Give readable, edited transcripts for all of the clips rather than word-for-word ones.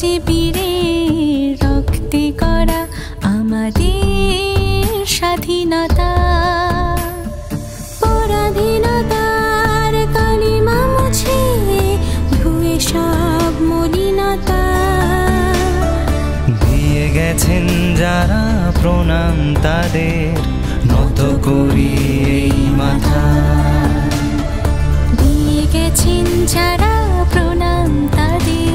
যে বীরের রক্তে গড়া আমাদের স্বাধীনতা, পরাধীনতার কালিমা মুছে ধুয়ে সব মলিনতা। দিয়ে গেছেন যারা প্রণাম তাদের নত করি এই মাথা। দিয়ে গেছেন যারা প্রণাম তাদের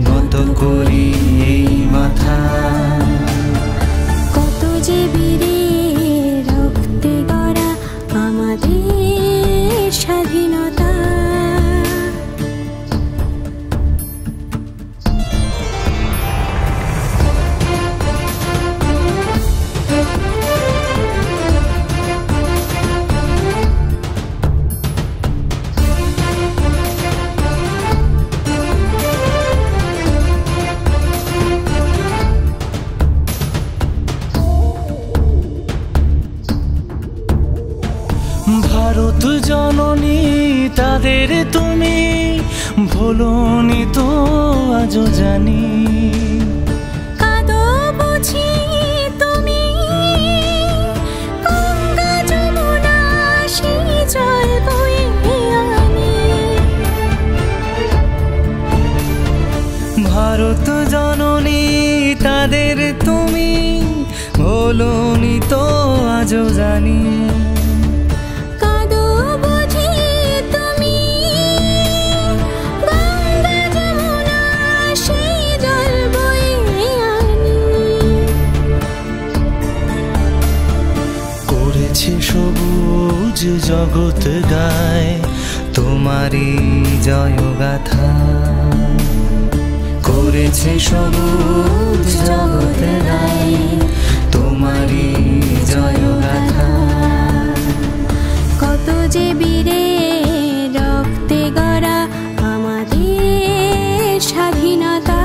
নত করি এই মাথা। কত যে বীরের রক্তে গড়া আমাদের স্বাধীনতা। ভারত জননী তাদের তুমি ভোলনি তো আজও জানি। কাঁদো বুঝি তুমি গঙ্গা যমুনা সেই জল বয়ে আনি। ভারত জননী তাদের তুমি ভোলনি তো আজও জানি। সবুজ জগৎ গায় তোমারই জয়গাথা। করেছে সবুজ জগৎ গায় তোমারই জয়গাথা। কত যে বীরের রক্তে গড়া আমাদের স্বাধীনতা।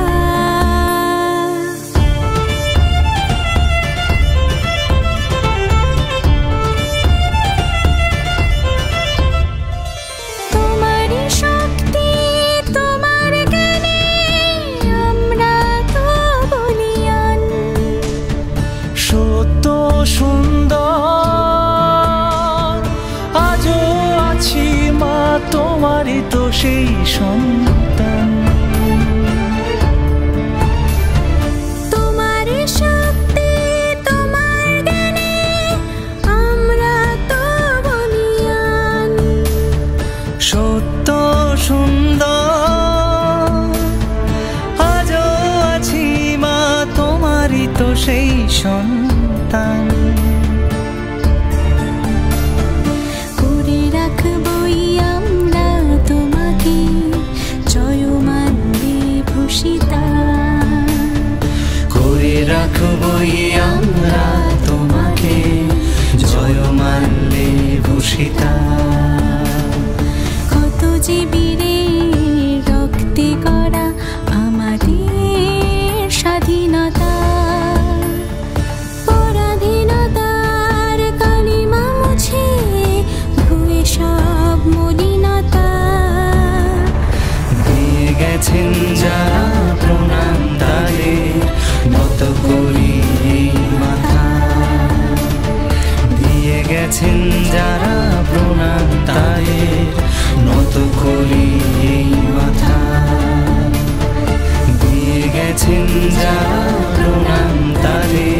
তোমারই তো সেই সন্তান। তোমার শক্তি তোমার জ্ঞানে আমরা তো বলিয়ান। সত্য সুন্দর আজও আছি মা তোমারই তো সেই সন্তান। রাখবই আমরা তোমাকে জয় মাল্যে ভূষিতা। কত যে বীরের রক্তে গড়া আমাদের স্বাধীনতা, পরাধীনতার কালিমা মুছে ধুয়ে সব মলিনতা। দিয়ে গেছেন যারা প্রণাম তাদের নত করি এই মাথা। দিয়ে গেছেন যারা প্রণাম তাদের নত করি এই মাথা। দিয়ে গেছেন যারা প্রণাম তাদের